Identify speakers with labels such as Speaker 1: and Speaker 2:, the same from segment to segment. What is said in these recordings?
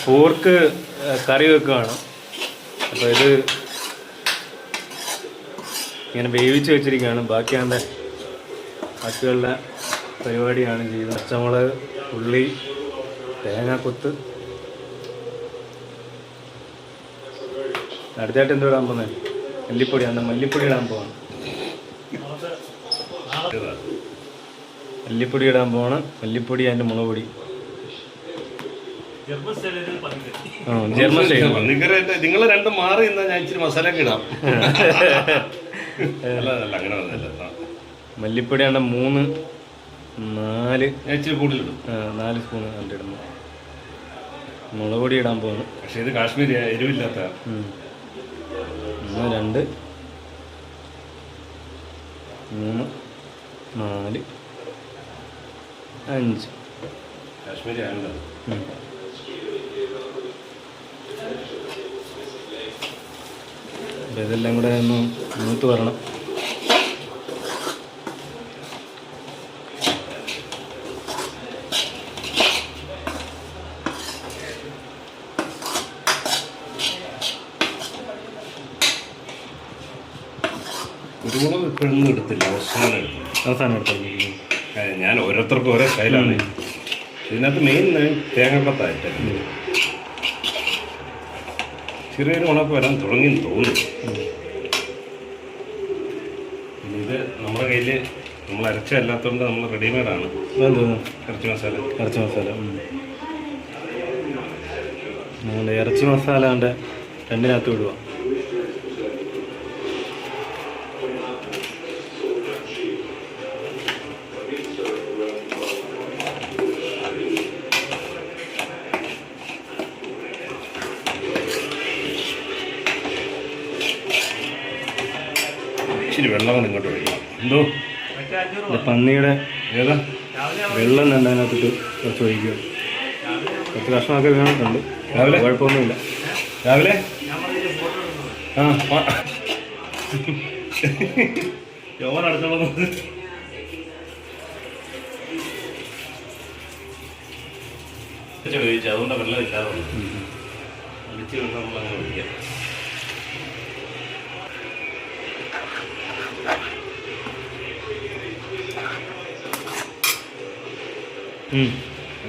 Speaker 1: Pork കറി വെക്കുകയാണ്. അപ്പോൾ ഇത് ഇങ്ങനെ വേവിച്ച് വെച്ചിരിക്കുകയാണ്. ബാക്കിയുള്ള പരിപാടിയാണ് ചെയ്യുന്നത്. പച്ചമുളക്, ഉള്ളി, തേങ്ങാക്കൊത്ത്. അടുത്തായിട്ട് എന്തോ ഇടാൻ പോകുന്നത്? മല്ലിപ്പൊടി. മല്ലിപ്പൊടി ഇടാൻ പോവാണ്. മല്ലിപ്പൊടി ഇടാൻ പോവാണ്. മല്ലിപ്പൊടി അതിൻ്റെ മുളക് പൊടി. German style.
Speaker 2: നിങ്ങൾ രണ്ടും മാറി നിന്നാൽ ഞാൻ ഇച്ചിരി മസാല ഒക്കെ ഇടാം.
Speaker 1: മല്ലിപ്പൊടിയാണ് 3-4
Speaker 2: ഇച്ചിരി കൂടുതലിടും.
Speaker 1: 4 സ്പൂൺ കണ്ടിടുന്നു. മുളക് പൊടി ഇടാൻ പോകുന്നു.
Speaker 2: പക്ഷെ ഇത് കാശ്മീരി എരിവില്ലാത്ത.
Speaker 1: 1 2 3 4 5
Speaker 2: കാശ്മീരി ആണല്ലോ.
Speaker 1: ഇതെല്ലാം കൂടെ ഒന്ന് മൂത്ത് വരണം.
Speaker 2: കുരുമുളക് ഇപ്പോഴൊന്നും എടുത്തില്ല, അവസാനം എടുത്തു. ഞാൻ ഓരോരുത്തർക്കും ഓരോ സ്റ്റൈലാണ്. ഇതിനകത്ത് മെയിൻ തേങ്ങാപ്പത്തായിട്ട് ചെറിയൊരു ഉണക്ക് വരാൻ തുടങ്ങിയെന്ന് തോന്നുന്നു. ഇത് നമ്മുടെ കയ്യിൽ നമ്മൾ അരച്ചല്ലാത്തതുകൊണ്ട് നമ്മൾ റെഡിമെയ്ഡാണ്. ഇറച്ചി മസാല.
Speaker 1: ഇറച്ചി മസാല അതിൻ്റെ രണ്ടിനകത്ത് വിടുക.
Speaker 2: ഇച്ചിരി വെള്ളം ഇങ്ങോട്ട് ഒഴിക്കണം. എന്തോ
Speaker 1: പന്നിയുടെ
Speaker 2: ഏതാ
Speaker 1: വെള്ളം അതിനകത്തിട്ട് കുറച്ച് ഒഴിക്കുക. കുറച്ച് കഷ്ണമൊക്കെ വീണിട്ടുണ്ട്.
Speaker 2: രാവിലെ
Speaker 1: കുഴപ്പമൊന്നുമില്ല.
Speaker 2: രാവിലെ യോവൻ അടുത്തോളം കഴിച്ചു. അതുകൊണ്ട് വെള്ളം ഇല്ലാതെ അടിച്ച് വെള്ളം നമ്മളങ്ങനെ ഒഴിക്കാം.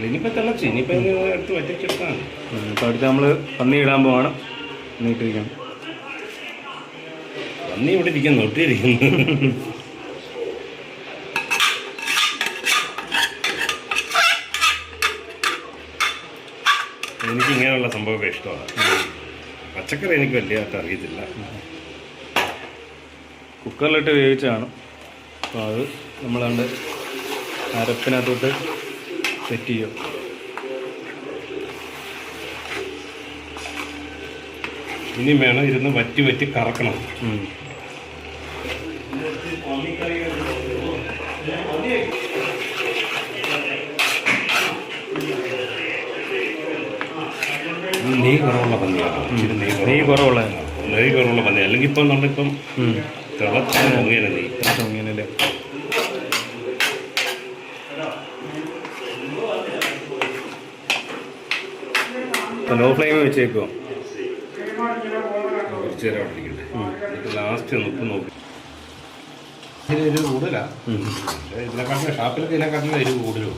Speaker 2: ഇനിയിപ്പോൾ തിളച്ച് ഇനിയിപ്പോൾ എടുത്ത് വറ്റിച്ചെടുത്താണ്.
Speaker 1: അപ്പോൾ അടുത്ത് നമ്മൾ പന്നി ഇടാൻ പോവാണ്. നീട്ടിരിക്കണം.
Speaker 2: പന്നി ഇവിടെ ഇരിക്കുന്നു, ഒട്ടിയിരിക്കുന്നു. എനിക്ക് ഇങ്ങനെയുള്ള സംഭവമൊക്കെ ഇഷ്ടമാണ്. പച്ചക്കറി എനിക്ക് വലിയതായിട്ട് അറിയത്തില്ല.
Speaker 1: കുക്കറിലിട്ട് വേവിച്ചതാണ്. അപ്പോൾ അത് നമ്മളണ്ട് അരപ്പിനകത്തോട്ട് സെറ്റ് ചെയ്യും.
Speaker 2: ഇനി വേണം ഇരുന്ന് വറ്റി കറക്കണം. നെയ്യ് കുറവുള്ള പന്നിയാണ്.
Speaker 1: നെയ്യ് കുറവുള്ള
Speaker 2: പന്നി. അല്ലെങ്കിൽ ഇപ്പം നമ്മളിപ്പം തിളച്ച പൊങ്ങിയാണ് നെയ്യ്.
Speaker 1: പൊങ്ങിയല്ലേ. ലോ ഫ്ലെയിം വെച്ചേക്കുമോ?
Speaker 2: കുറച്ച് നേരം അവിടെ ഇരിക്കട്ടെ. ലാസ്റ്റ് ഉപ്പ് നോക്കി. ഇതിന് എരിവ് കൂടുതലാണ്. ഇതിനെക്കാട്ടിലും ഷാപ്പിലൊക്കെ ഇതിനെക്കാട്ടിലും എരിവ് കൂടുതലും.